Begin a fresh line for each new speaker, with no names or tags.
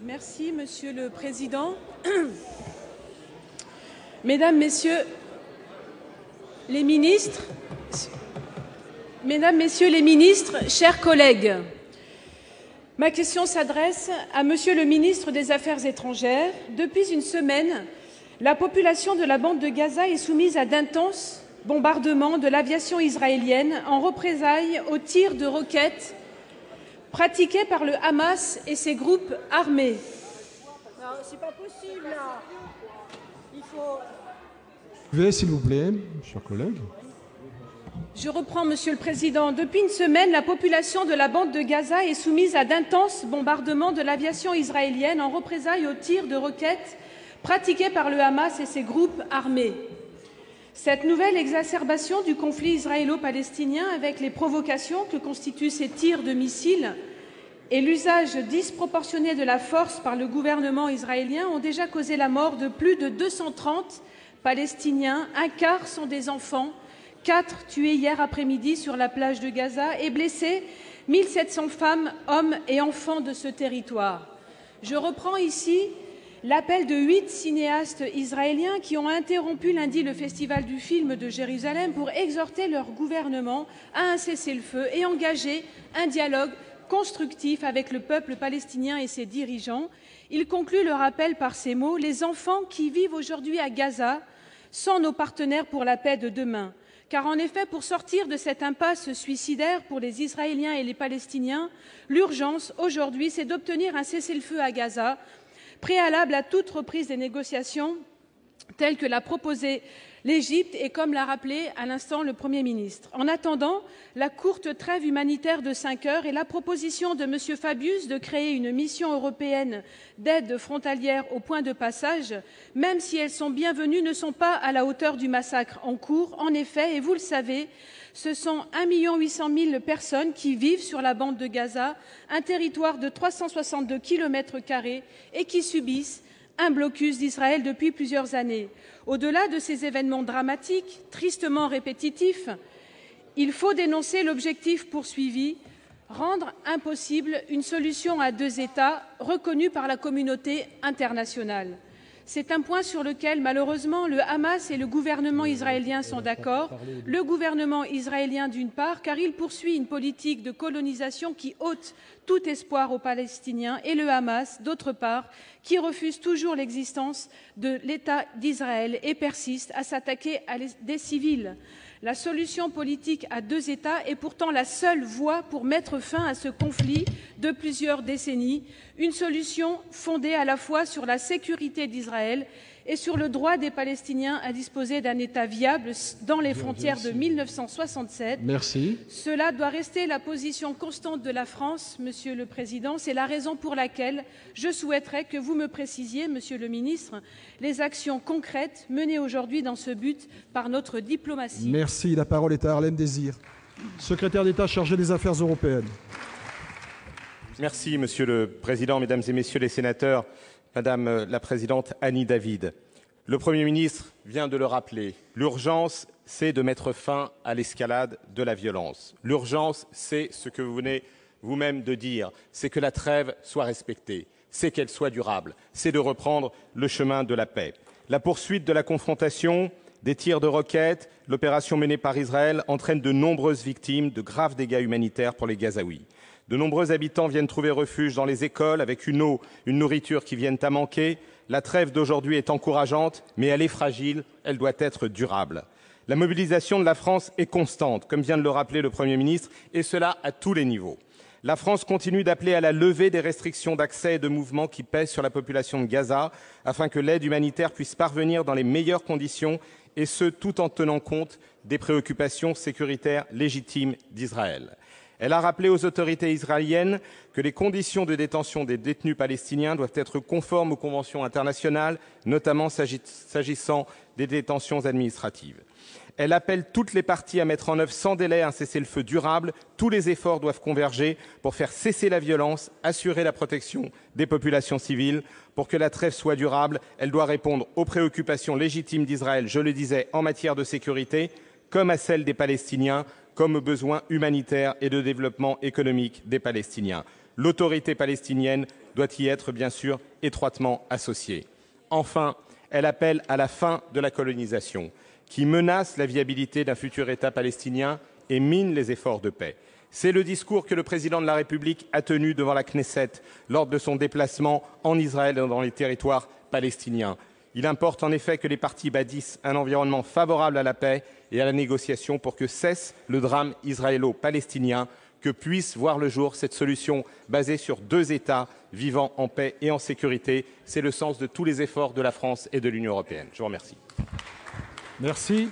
Merci, Monsieur le Président. Mesdames, Messieurs les ministres, chers collègues, ma question s'adresse à Monsieur le ministre des Affaires étrangères. Depuis une semaine, la population de la bande de Gaza est soumise à d'intenses bombardements de l'aviation israélienne en représailles aux tirs de roquettes pratiqués par le Hamas et ses groupes armés.
Non, c'est pas possible, là. Il faut...
Veuillez, s'il vous plaît, chers collègues.
Je reprends, Monsieur le Président. Depuis une semaine, la population de la bande de Gaza est soumise à d'intenses bombardements de l'aviation israélienne en représailles aux tirs de roquettes pratiqués par le Hamas et ses groupes armés. Cette nouvelle exacerbation du conflit israélo-palestinien, avec les provocations que constituent ces tirs de missiles et l'usage disproportionné de la force par le gouvernement israélien, ont déjà causé la mort de plus de 230 Palestiniens. Un quart sont des enfants, 4 tués hier après-midi sur la plage de Gaza, et blessé 1700 femmes, hommes et enfants de ce territoire. Je reprends ici l'appel de 8 cinéastes israéliens qui ont interrompu lundi le Festival du film de Jérusalem pour exhorter leur gouvernement à un cessez-le-feu et engager un dialogue constructif avec le peuple palestinien et ses dirigeants. Ils concluent leur appel par ces mots: « Les enfants qui vivent aujourd'hui à Gaza sont nos partenaires pour la paix de demain. » Car en effet, pour sortir de cette impasse suicidaire pour les Israéliens et les Palestiniens, l'urgence aujourd'hui, c'est d'obtenir un cessez-le-feu à Gaza, préalable à toute reprise des négociations telles que l'a proposé l'Égypte et comme l'a rappelé à l'instant le Premier ministre. En attendant la courte trêve humanitaire de 5 heures et la proposition de M. Fabius de créer une mission européenne d'aide frontalière aux points de passage, même si elles sont bienvenues, ne sont pas à la hauteur du massacre en cours. En effet, et vous le savez, ce sont 1 800 000 personnes qui vivent sur la bande de Gaza, un territoire de 362 km² et qui subissent un blocus d'Israël depuis plusieurs années. Au-delà de ces événements dramatiques, tristement répétitifs, il faut dénoncer l'objectif poursuivi, rendre impossible une solution à 2 États reconnue par la communauté internationale. C'est un point sur lequel, malheureusement, le Hamas et le gouvernement israélien sont d'accord. Le gouvernement israélien, d'une part, car il poursuit une politique de colonisation qui ôte tout espoir aux Palestiniens, et le Hamas, d'autre part, qui refuse toujours l'existence de l'État d'Israël et persiste à s'attaquer à des civils. La solution politique à 2 États est pourtant la seule voie pour mettre fin à ce conflit de plusieurs décennies, une solution fondée à la fois sur la sécurité d'Israël et sur le droit des Palestiniens à disposer d'un État viable dans les frontières de 1967.
Merci.
Cela doit rester la position constante de la France, Monsieur le Président. C'est la raison pour laquelle je souhaiterais que vous me précisiez, Monsieur le Ministre, les actions concrètes menées aujourd'hui dans ce but par notre diplomatie.
Merci. La parole est à Harlem Désir, secrétaire d'État chargé des Affaires européennes.
Merci, Monsieur le Président, Mesdames et Messieurs les sénateurs, Madame la Présidente Annie David. Le Premier ministre vient de le rappeler. L'urgence, c'est de mettre fin à l'escalade de la violence. L'urgence, c'est ce que vous venez vous-même de dire, c'est que la trêve soit respectée, c'est qu'elle soit durable, c'est de reprendre le chemin de la paix. La poursuite de la confrontation, des tirs de roquettes, l'opération menée par Israël entraîne de nombreuses victimes, de graves dégâts humanitaires pour les Gazaouis. De nombreux habitants viennent trouver refuge dans les écoles avec une eau, une nourriture qui viennent à manquer. La trêve d'aujourd'hui est encourageante, mais elle est fragile, elle doit être durable. La mobilisation de la France est constante, comme vient de le rappeler le Premier ministre, et cela à tous les niveaux. La France continue d'appeler à la levée des restrictions d'accès et de mouvement qui pèsent sur la population de Gaza, afin que l'aide humanitaire puisse parvenir dans les meilleures conditions, et ce, tout en tenant compte des préoccupations sécuritaires légitimes d'Israël. Elle a rappelé aux autorités israéliennes que les conditions de détention des détenus palestiniens doivent être conformes aux conventions internationales, notamment s'agissant des détentions administratives. Elle appelle toutes les parties à mettre en œuvre sans délai un cessez-le-feu durable. Tous les efforts doivent converger pour faire cesser la violence, assurer la protection des populations civiles. Pour que la trêve soit durable, elle doit répondre aux préoccupations légitimes d'Israël, je le disais, en matière de sécurité, comme à celles des Palestiniens, comme aux besoins humanitaires et de développement économique des Palestiniens. L'autorité palestinienne doit y être, bien sûr, étroitement associée. Enfin, elle appelle à la fin de la colonisation, qui menace la viabilité d'un futur État palestinien et mine les efforts de paix. C'est le discours que le président de la République a tenu devant la Knesset lors de son déplacement en Israël et dans les territoires palestiniens. Il importe en effet que les parties bâtissent un environnement favorable à la paix et à la négociation pour que cesse le drame israélo-palestinien, que puisse voir le jour cette solution basée sur 2 États vivant en paix et en sécurité. C'est le sens de tous les efforts de la France et de l'Union européenne. Je vous remercie.
Merci.